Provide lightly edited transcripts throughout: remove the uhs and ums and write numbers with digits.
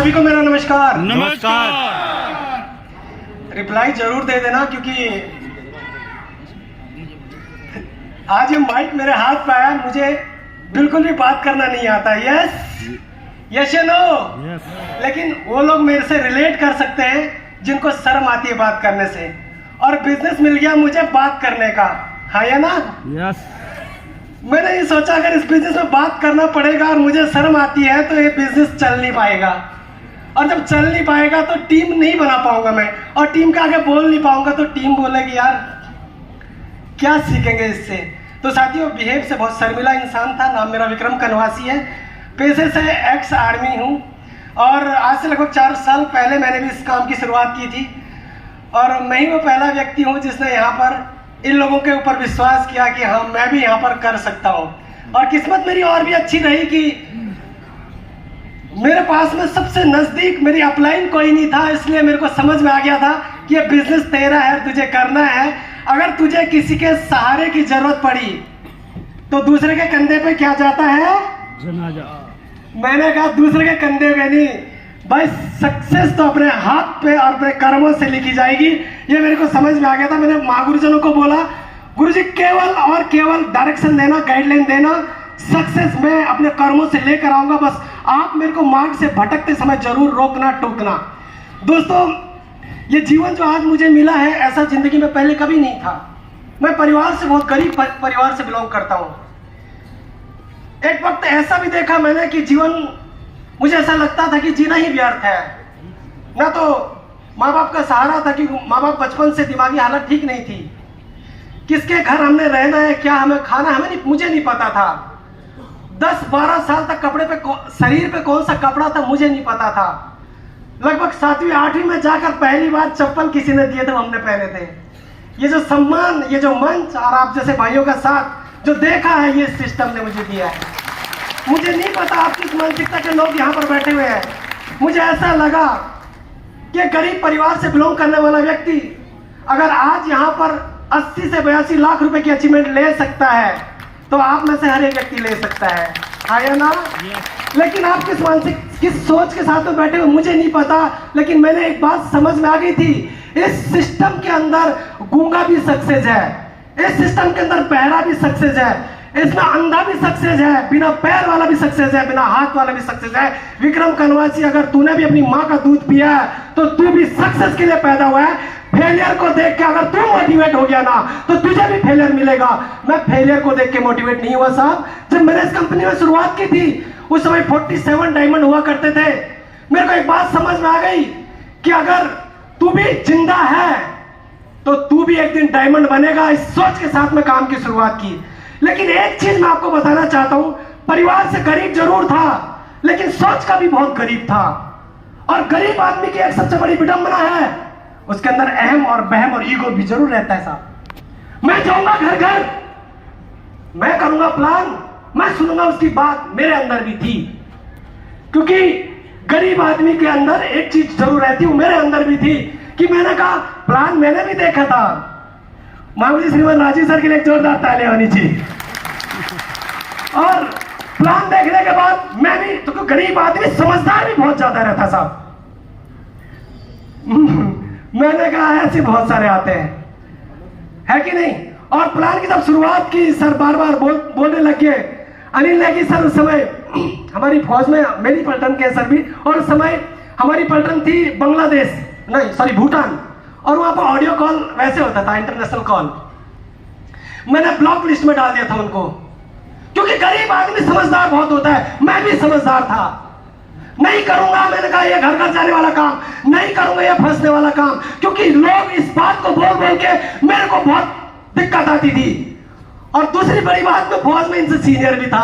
सभी को मेरा नमस्कार। नमस्कार। रिप्लाई जरूर दे देना, क्योंकि आज ये माइक मेरे हाथ पे आया, मुझे बिल्कुल भी बात करना नहीं आता। यस यस या नो? लेकिन वो लोग मेरे से रिलेट कर सकते हैं जिनको शर्म आती है बात करने से, और बिजनेस मिल गया मुझे बात करने का। हाँ या ना? यस। मैंने ये सोचा अगर इस बिजनेस में बात करना पड़ेगा और मुझे शर्म आती है तो ये बिजनेस चल नहीं पाएगा, और जब चल नहीं पाएगा तो टीम नहीं बना पाऊंगा मैं, और टीम के आगे बोल नहीं पाऊंगा तो टीम बोलेगी यार क्या सीखेंगे इससे। तो साथियों, बिहेव से बहुत शर्मिला इंसान था। नाम मेरा विक्रम कनवासी है, पेशे से एक्स आर्मी हूँ, और आज से लगभग 4 साल पहले मैंने भी इस काम की शुरुआत की थी, और मैं ही वो पहला व्यक्ति हूँ जिसने यहाँ पर इन लोगों के ऊपर विश्वास किया कि हाँ मैं भी यहाँ पर कर सकता हूँ। और किस्मत मेरी और भी अच्छी रही कि मेरे पास में सबसे नजदीक मेरी अपलाइन कोई नहीं था, इसलिए मेरे को समझ में आ गया था कि ये बिजनेस तेरा है, तुझे करना है। अगर तुझे किसी के सहारे की जरूरत पड़ी तो दूसरे के कंधे पे क्या जाता है? जनाजा। मैंने कहा दूसरे के कंधे पे नहीं भाई, सक्सेस तो अपने हाथ पे और अपने कर्मों से लिखी जाएगी। ये मेरे को समझ में आ गया था। मैंने महागुरुजनों को बोला, गुरुजी केवल और केवल डायरेक्शन देना, गाइडलाइन देना, सक्सेस मैं अपने कर्मों से लेकर आऊंगा, बस आप मेरे को मार्ग से भटकते समय जरूर रोकना टोकना। दोस्तों, ये जीवन जो आज मुझे मिला है ऐसा जिंदगी में पहले कभी नहीं था। मैं परिवार से, बहुत गरीब परिवार से बिलोंग करता हूँ। एक वक्त ऐसा भी देखा मैंने कि जीवन, मुझे ऐसा लगता था कि जीना ही व्यर्थ है। ना तो माँ बाप का सहारा था कि माँ बाप बचपन से दिमागी हालत ठीक नहीं थी, किसके घर हमने रहना है, क्या हमें खाना, मुझे नहीं पता था। 10-12 साल तक कपड़े पे, शरीर पे कौन सा कपड़ा था मुझे नहीं पता था। लगभग 7वीं 8वीं में जाकर पहली बार चप्पल किसी ने दिए थे, हमने पहने थे। ये जो सम्मान, ये जो मंच और आप जैसे भाइयों का साथ जो देखा है, ये सिस्टम ने मुझे दिया है। मुझे नहीं पता आप किस मानसिकता के लोग यहाँ पर बैठे हुए हैं। मुझे ऐसा लगा कि गरीब परिवार से बिलोंग करने वाला व्यक्ति अगर आज यहाँ पर 80 से 82 लाख रुपए की अचीवमेंट ले सकता है तो आप में से हर एक व्यक्ति ले सकता है। आया ना? लेकिन आप किस सोच के साथ में बैठे हुए मुझे नहीं पता, लेकिन मैंने एक बात समझ में आ गई थी, इस सिस्टम के अंदर गूंगा भी सक्सेस है, इस सिस्टम के अंदर बहरा भी सक्सेस है, इसमें अंधा भी सक्सेस है, बिना पैर वाला भी सक्सेस है, बिना हाथ वाला भी सक्सेस है। विक्रम कनवासी, अगर तूने भी अपनी माँ का दूध पिया है तो तू भी सक्सेस के लिए पैदा हुआ है। फेलियर को देख के अगर तू मोटिवेट हो गया ना तो तुझे भी फेलियर मिलेगा। मैं फेलियर को देख के मोटिवेट नहीं हुआ साहब। जब मैंने इस कंपनी में शुरुआत की थी उस समय 47 डायमंड हुआ करते थे। मेरे को एक बात समझ में आ गई कि अगर तू भी जिंदा है तो तू भी एक दिन डायमंड बनेगा। इस सोच के साथ में काम की शुरुआत की। लेकिन एक चीज मैं आपको बताना चाहता हूं, परिवार से गरीब जरूर था लेकिन सोच का भी बहुत गरीब था। और गरीब आदमी की एक सबसे बड़ी विडंबना है, उसके अंदर अहम और बहम और ईगो भी जरूर रहता है साहब। मैं जाऊंगा घर घर, मैं करूंगा प्लान, मैं सुनूंगा उसकी बात, मेरे अंदर भी थी। क्योंकि गरीब आदमी के अंदर एक चीज जरूर रहती है, मेरे अंदर भी थी कि मैंने कहा प्लान मैंने भी देखा था। मामूली श्रीमान राजीव सर के लिए जोरदार तालियां होनी चाहिए। और प्लान देखने के बाद मैं भी, तो गरीब आदमी समझदार भी बहुत ज्यादा रहता साहब। मैंने कहा ऐसे बहुत सारे आते हैं, है कि नहीं। और प्लान की जब शुरुआत की, सर बार बार बोलने लगे। अनिल ने कि सर उस समय हमारी फौज में मेरी पलटन के सर भी, और उस समय हमारी पलटन थी बांग्लादेश, नहीं सॉरी भूटान, और वहां पर ऑडियो कॉल वैसे होता था, इंटरनेशनल कॉल। मैंने ब्लॉक लिस्ट में डाल दिया था उनको, क्योंकि गरीब आदमी समझदार बहुत होता है। मैं भी समझदार था, नहीं करूंगा, मैंने कहा ये घर घर जाने वाला काम नहीं करूंगा, ये फंसने वाला काम। क्योंकि लोग इस बात को बोल बोल के मेरे को बहुत दिक्कत आती थी। और दूसरी बड़ी बात, मैं फौज में इनसे सीनियर भी था।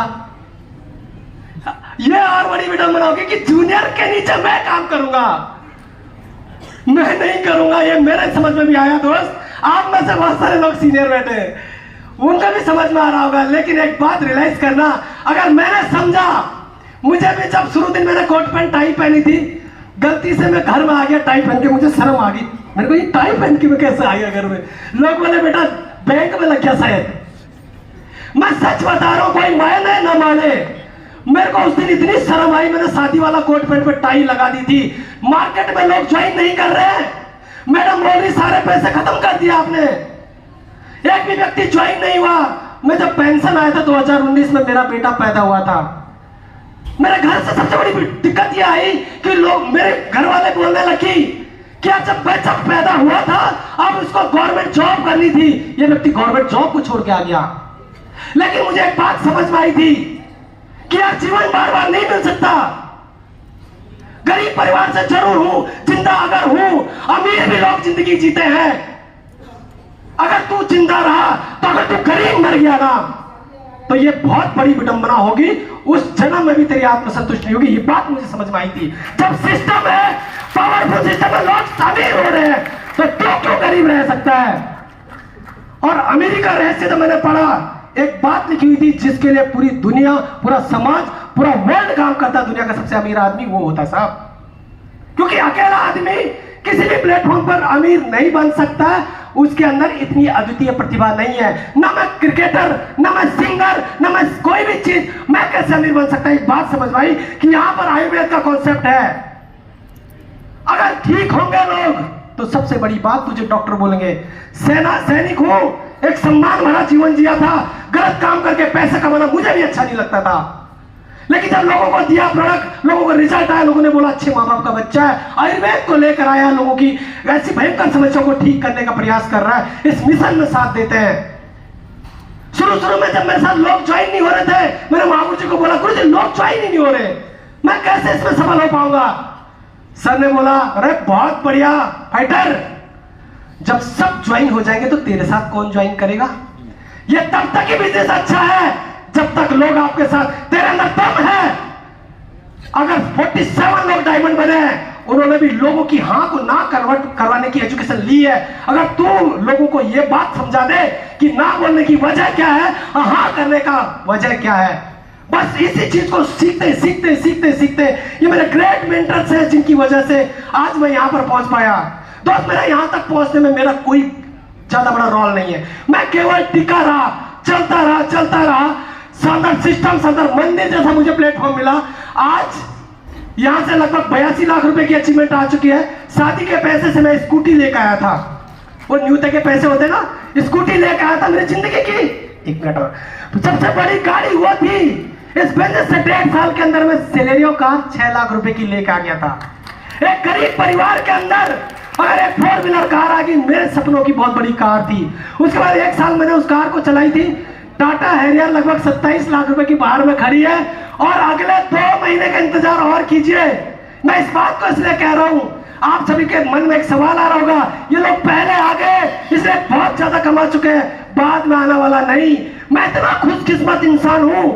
ये और बड़ी विडंबना होगी कि जूनियर के नीचे मैं काम करूंगा, मैं नहीं करूंगा। ये मेरे समझ में भी आया दोस्त, आप में से बहुत सारे लोग सीनियर बैठे हैं, उनका भी समझ में आ रहा होगा। लेकिन एक बात रियलाइज करना, अगर मैंने समझा, मुझे भी जब शुरू दिन मैंने कोट पैंट टाई पहनी थी, गलती से मैं घर में आ गया टाई पहन के, मुझे शर्म आ गई। मेरे को ये टाई पहन के मैं कैसे आ गया घर में? लोग बोले बेटा बैंक में लग गया शायद। मैं सच बता रहा हूं, कोई माने ना माने, मेरे को उस दिन इतनी शर्म आई, मैंने शादी वाला कोट पैंट पे टाई लगा दी थी। मार्केट में लोग ज्वाइन नहीं कर रहे हैं। मैडम बोल रही सारे पैसे खत्म कर दिया आपने, एक भी व्यक्ति ज्वाइन नहीं हुआ। मैं जब पेंशन आया था 2019 में, मेरा बेटा पैदा हुआ था, मेरे घर से सबसे बड़ी दिक्कत यह आई कि लोग, मेरे घर वाले बोलने लगी कि जब बच्चा पैदा हुआ था अब उसको गवर्नमेंट जॉब करनी थी। ये व्यक्ति गवर्नमेंट जॉब को छोड़ के आ गया। लेकिन मुझे एक बात समझ में आई थी कि यार जीवन बार बार नहीं मिल सकता। गरीब परिवार से जरूर हूं, जिंदा अगर हूं, अमीर भी लोग जिंदगी जीते हैं। अगर तू जिंदा रहा तो अगर तू गरीब मर गया ना तो ये बहुत बड़ी विडंबना होगी, उस जन्म में भी तेरी आत्मसंतुष्टि नहीं होगी। ये बात मुझे समझ में आई थी। जब सिस्टम है, पावरफुल सिस्टम में लोग अमीर हो रहे हैं तो तू क्यों गरीब रह सकता है? और अमीरी का रहस्य तो मैंने पढ़ा, एक बात लिखी हुई थी जिसके लिए पूरी दुनिया, पूरा समाज, पूरा वर्ल्ड काम करता, दुनिया का सबसे अमीर आदमी वो होता साहब। क्योंकि अकेला आदमी किसी भी प्लेटफॉर्म पर अमीर नहीं बन सकता, उसके अंदर इतनी अद्वितीय प्रतिभा नहीं है। ना मैं क्रिकेटर, ना मैं सिंगर, ना मैं कोई भी चीज, मैं कैसे अमीर बन सकता? एक बात समझ भाई कि यहां पर आयुर्वेद का कॉन्सेप्ट है। अगर ठीक होंगे लोग तो सबसे बड़ी बात तुझे डॉक्टर बोलेंगे। सेना सैनिक हो, एक सम्मान भरा जीवन जिया था, गलत काम करके पैसे कमाना मुझे भी अच्छा नहीं लगता था। लेकिन जब लोगों को दिया प्रोडक्ट, लोगों को रिजल्ट आया, लोगों ने बोला अच्छे माँ बाप का बच्चा है, आयुर्वेद को लेकर आया, लोगों की ऐसी भयंकर समस्याओं को ठीक करने का प्रयास कर रहा है, इस मिशन में साथ देते हैं। शुरू में जब मेरे साथ लोग ज्वाइन नहीं हो रहे थे, मैंने महागुरु जी को बोला गुरु जी लोग ज्वाइन ही नहीं हो रहे, मैं कैसे इसमें सफल हो पाऊंगा? सर ने बोला अरे बहुत बढ़िया फाइटर, जब सब ज्वाइन हो जाएंगे तो तेरे साथ कौन ज्वाइन करेगा? ये तब तक ही बिजनेस अच्छा है जब तक लोग आपके साथ, तेरे अंदर दम है। अगर 47 लोग डायमंड बने हैं, उन्होंने भी लोगों की हाँ को ना कन्वर्ट करवाने की एजुकेशन ली है। अगर तू लोगों को यह बात समझा दे कि ना बोलने की वजह क्या है, हाँ करने का वजह क्या है, बस इसी चीज को सीखते सीखते सीखते सीखते ये मेरे ग्रेट मेंटर्स हैं जिनकी वजह से आज मैं यहां पर पहुंच पाया। दोस्त मेरा यहां तक पहुंचने में मेरा कोई ज्यादा बड़ा रोल नहीं है, मैं केवल टिका रहा, चलता रहा। शानदार सिस्टम, शानदार मंदिर जैसा मुझे प्लेटफॉर्म मिला। आज यहां से लगभग 82 लाख रुपए की अचीवमेंट आ चुकी है। शादी के पैसे से मैं स्कूटी लेकर आया था, वो न्यूते के पैसे होते ना, स्कूटी लेकर आया था मेरी जिंदगी की। एक मिनट और, सबसे बड़ी गाड़ी हुआ थी इस बिजनेस से 1.5 साल के अंदर में सेलेरियो कार 6 लाख रुपए की लेकर आ गया था। एक गरीब परिवार के अंदर अगर एक 4 व्हीलर कार आ गई, मेरे सपनों की बहुत बड़ी कार थी। उसके बाद 1 साल मैंने उस कार को चलाई थी। टाटा हैरियर लगभग 27 लाख रुपए की बाहर में खड़ी है और अगले 2 महीने का इंतजार और कीजिए। मैं इस बात को इसलिए कह रहा हूं, आप सभी के मन में एक सवाल आ रहा होगा, ये लोग पहले आ गए इसलिए बहुत ज्यादा कमा चुके हैं, बाद में आने वाला नहीं। मैं इतना खुशकिस्मत इंसान हूं।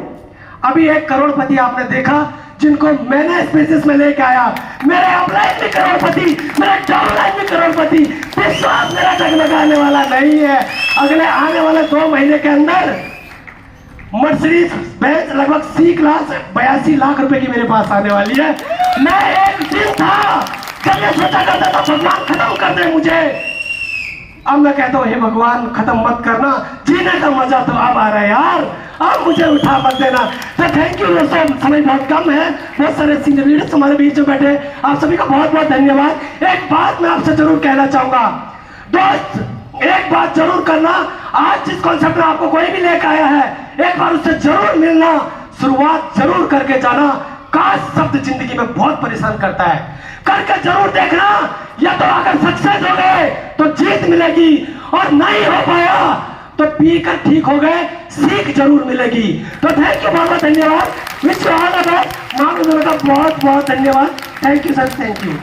अभी 1 करोड़पति आपने देखा जिनको मैंने इस बिजनेस में लेके आया। मेरे अपलाइन भी करोड़पति, मेरे डाउनलाइन भी करोड़पति। विश्वास मेरा डगमगाने वाला नहीं है। अगले आने वाले 2 महीने के अंदर मर्सिडीज बेंज लगभग C82 लाख रुपए की मेरे पास आने वाली है। मैं एक दिन था जब ये सोचा करता था भगवान खत्म कर दे मुझे, अब मैं कहता हूं हे भगवान खत्म मत करना, जीने का मजा तो अब आ रहा है यार, अब मुझे उठा मत देना। तो थैंक यू दोस्तों, समय बहुत कम है, बहुत सारे सीनियर लीडर्स हमारे बीच में बैठे, आप सभी का बहुत बहुत धन्यवाद। एक बात मैं आपसे जरूर कहना चाहूंगा दोस्त, एक बात जरूर करना, आज जिस कॉन्सेप्ट में आपको कोई भी लेकर आया है, एक बार उससे जरूर मिलना, शुरुआत जरूर करके जाना। काश शब्द जिंदगी में बहुत परेशान करता है, करके जरूर देखना, या तो अगर सक्सेस हो गए तो जीत मिलेगी, और नहीं हो पाया तो पीकर ठीक हो गए, सीख जरूर मिलेगी। तो थैंक यू, बहुत बहुत धन्यवाद। Wish you all the best. Manav का बहुत बहुत धन्यवाद। Thank you sir, thank you.